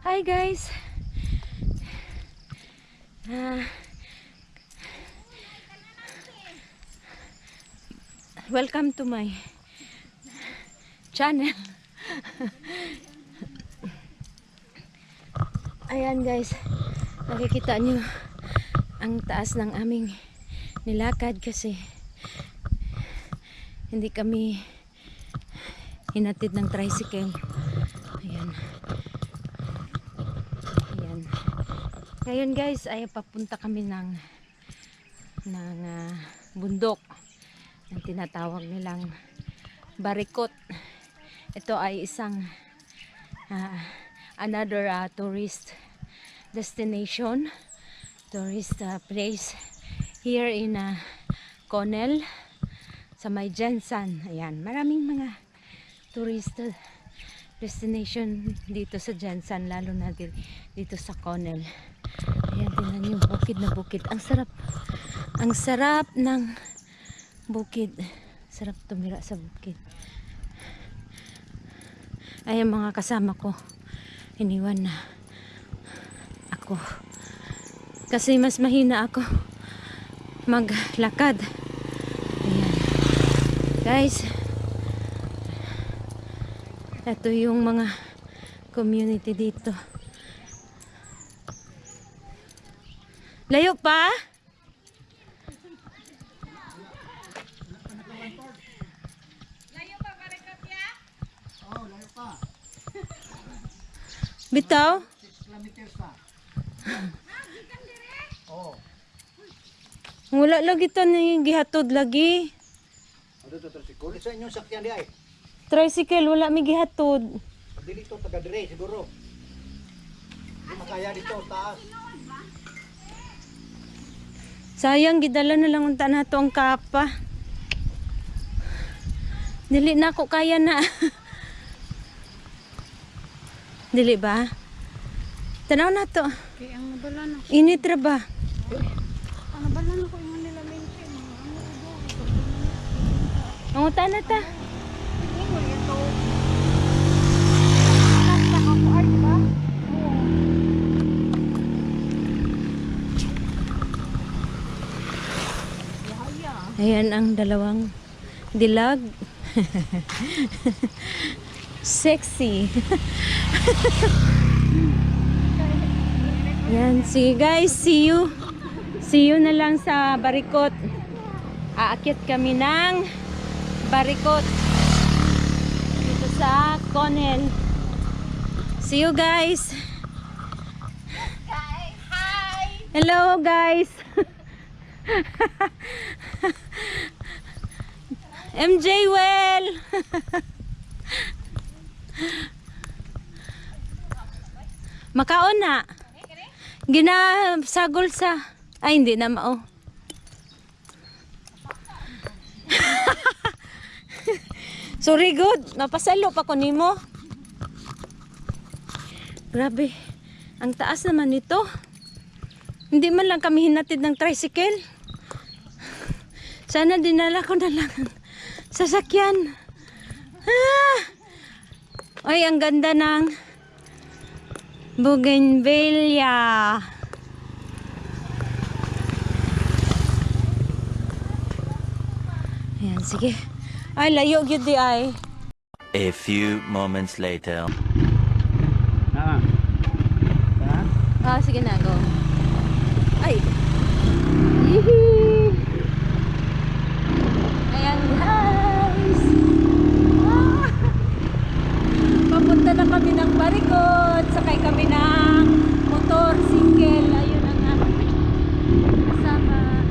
Hi guys. Welcome to my channel. Ayan guys, nakikita nyo ang taas ng aming nilakad kasi hindi kami hinatid ng tricycle. Ayan. Ayan. Ngayon guys ay papunta kami ng bundok ang tinatawag nilang Barikot. Ito ay isang another tourist destination, tourist place here in Conel sa may Jensan. Ayan, maraming mga tourist destination dito sa Jensan, lalo na dito sa Conel. Ayan, tingnan yung bukid na bukid. Ang sarap ng bukid. Sarap tumira sa bukid. Ayan mga kasama ko, iniwan na ako kasi mas mahina ako maglakad. Ayan guys, ito yung mga community dito. Layo pa? Bitaw? 6 kilometers pa. Oh. Wala lagi ito na gihatod lagi. Ano to tricycle? Sa inyong sakyan di ay. Tricycle, wala may gihatod. Dili to taga dire siguro. Di makaya dito taas. Sayang, gidala na lang unta na to ang kapa. Dili na ako kaya na. Dili ba? Tanaw na to. Kaya ang nabalan ako. Init ra ba? Ang nabalan ako yung nilamente. Ang uta na ta. Ingo ito. Nasa ako ay ba? Oo. Yaya. Ayan ang dalawang dilag. Sexy. Yan, see guys, see you. See you na lang sa Barikot. Aakyat kami ng Barikot dito sa Conel. See you guys. Hi. Hello guys. MJ Well. Makaon na. Ginasagol sa... Ay, hindi na mao. Sorry, good. Napasalo pa ko nimo. Grabe. Ang taas naman nito. Hindi man lang kami hinatid ng tricycle. Sana dinala ko na lang ang sasakyan. Ay, ang ganda ng bougainvillea. Ayan, sige. Ay, layo gyud di ay. A few moments later. Sige na, go. Ay. Yee! Ayan, guys. Papunta na kami ng Barikot. Sakay kami ng motor, single. Ayun ang aming kasama.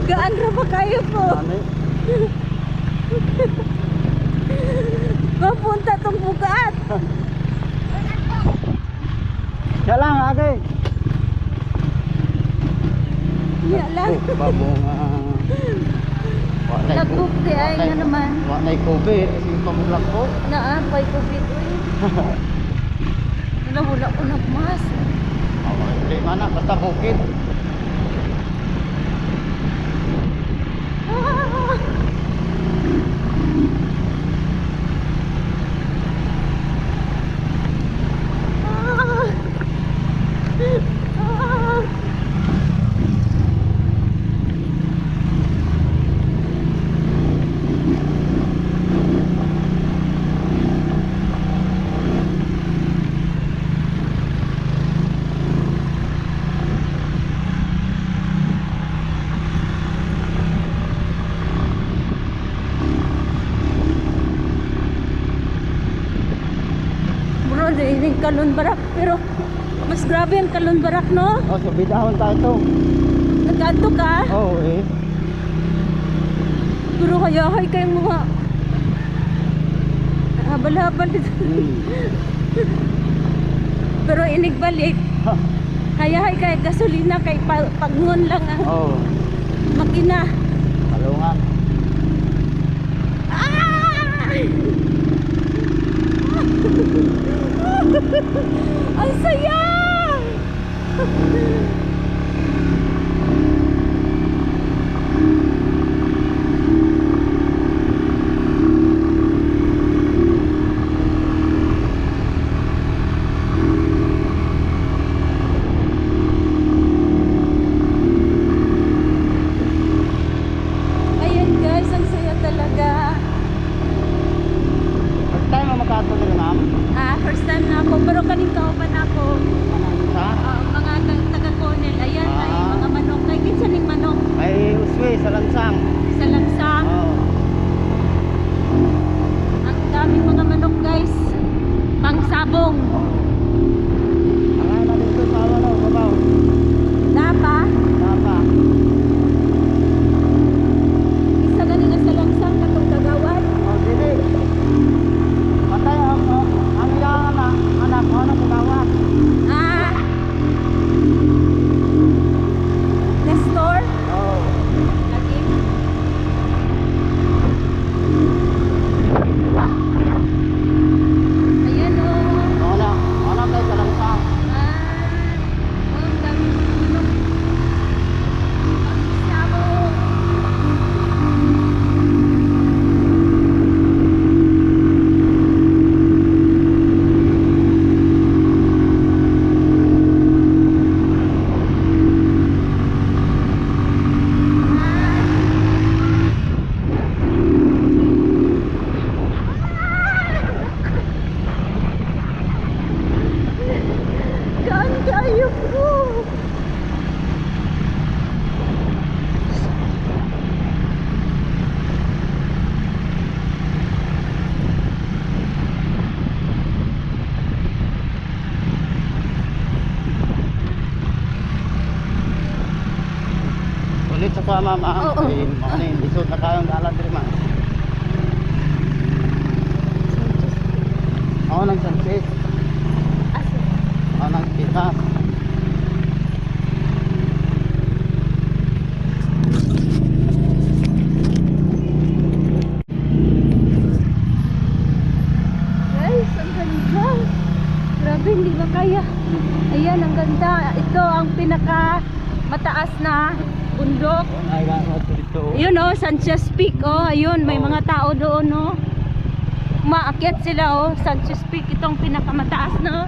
Gaan ra ba kayo po? Ano? Papunta tong bugat. Siya lang, ate. Iya lang. Babunga. Nagkukti ay nga naman. Wala na COVID. Sige pa mo lang po. Naapay ko bito eh. Wala ko nagmas. Hindi man na, basta bukid. Ah! Ah! Ah! Bro, din Kalon Barak, pero mas grabe ang Kalon Barak, no? Oh, so bidahon tayo to. Nagkanto ka? Oh, eh. Pero hayahay kayong mga habal-habal dito. Pero inigbalik. Ha. Hayahay kay gasolina kay pagngon lang ang Oh, makina. kalungan. Ah! Ang saya! Ayan guys, ang saya talaga. First time mo makato din, ma'am? First time na ako, pero kaning kauban ako. Sa? Mga taga-Conel, ayan, may Ah. mga manok. Kay kinsa ning manok Ay, uswe sa lansang. sa langsang. Oh. Ang daming mga manok guys. Pangsabong. Ang ano dito sa ano, babaw. Dapa. Tapa. Isa gani nga sa langsang katong kagawad. Oh, dili. Patay ang ilang anak mo na pagawat. Ah. Nestor. Oh. Lagi. Ayan o. Wala tayo sa lansang. Ang daming manok. Pangsabong. Gaan kayo po. Ulit sa kuha, ma'am. Oo. Ano yun, lisod na kayong dalan din, ma'am. Ako ng sunset. Aso. Ako ng pitas. Guys, ang ganda. Grabe, hindi makaya. Ayan, ang ganda. Ito ang pinaka mataas na bundok. Ay, gano'n dito. Yun oh, Sanchez Peak oh. Ayun, may mga tao doon oh. Maakyat sila oh. Sanchez Peak, itong pinakamataas no.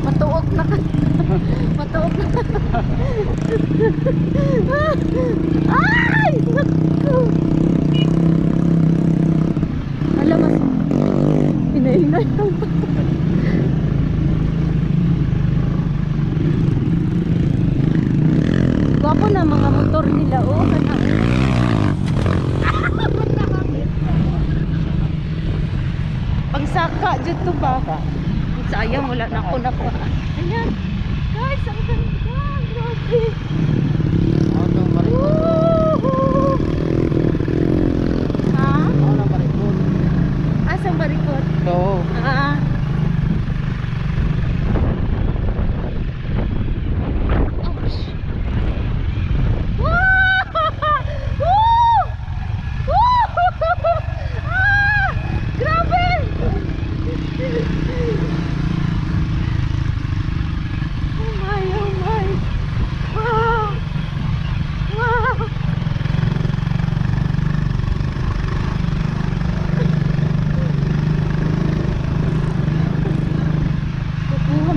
Matuok na ka. Matuok na. Ay! Naku! Alam mo, hinahinay. sila oh. Pangsaka dyan to ba? Sayang wala na ako nakuha. Ayan. Guys, ang ganda. Grabe. Ano barikot? Woohoo! Ha? Ano barikot? Asang barikot? So, Ah.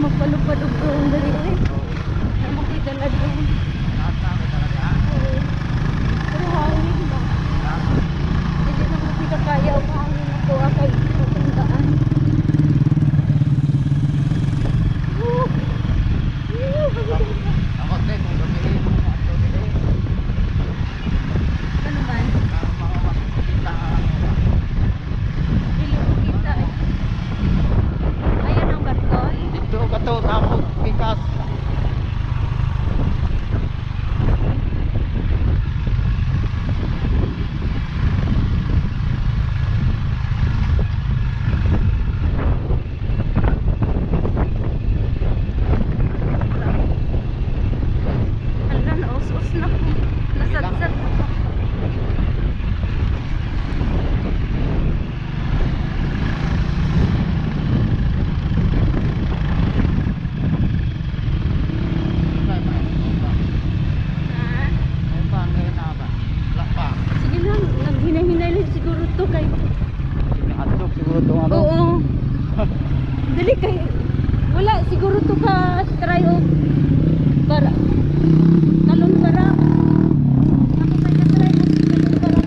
Magpalupad og doon dali eh. Makita na doon. nakakami talaga. Pero hangin ba? Hindi na makita kaya ang hangin ako akay patandaan. Ako din, kung gamitin mo ato din. Ano ba? Makawas kita ang Dili ko kita eh. Ayan ang barkon. dito ka to, tapos pikas. Hala, naus-us na ko. Nasadsad na ko. Ah, May pangay na ba? Wala pa. sige lang, naghinay-hinay lang siguro to kay. Sinahatsok siguro itong ano. Oo. Dali kay. Wala siguro to ka try o para talon para. Ako kay ka try o talon para.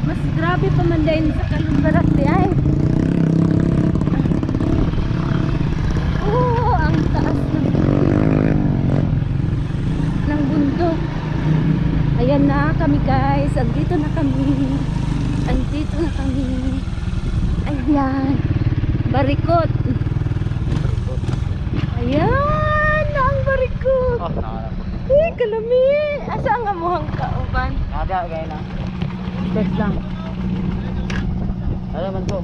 Mas grabe pa man din sa kalon para di ay. Oh, ang taas ng bundok. Ayan na kami guys. Andito na kami. Andito na kami. Ayan. Barikot. Ayan. Ang barikot. Oh, nakakapot. Uy, kalami. Asa ang amuhang kauban? Ada, gaya na. Test lang. Ano man to?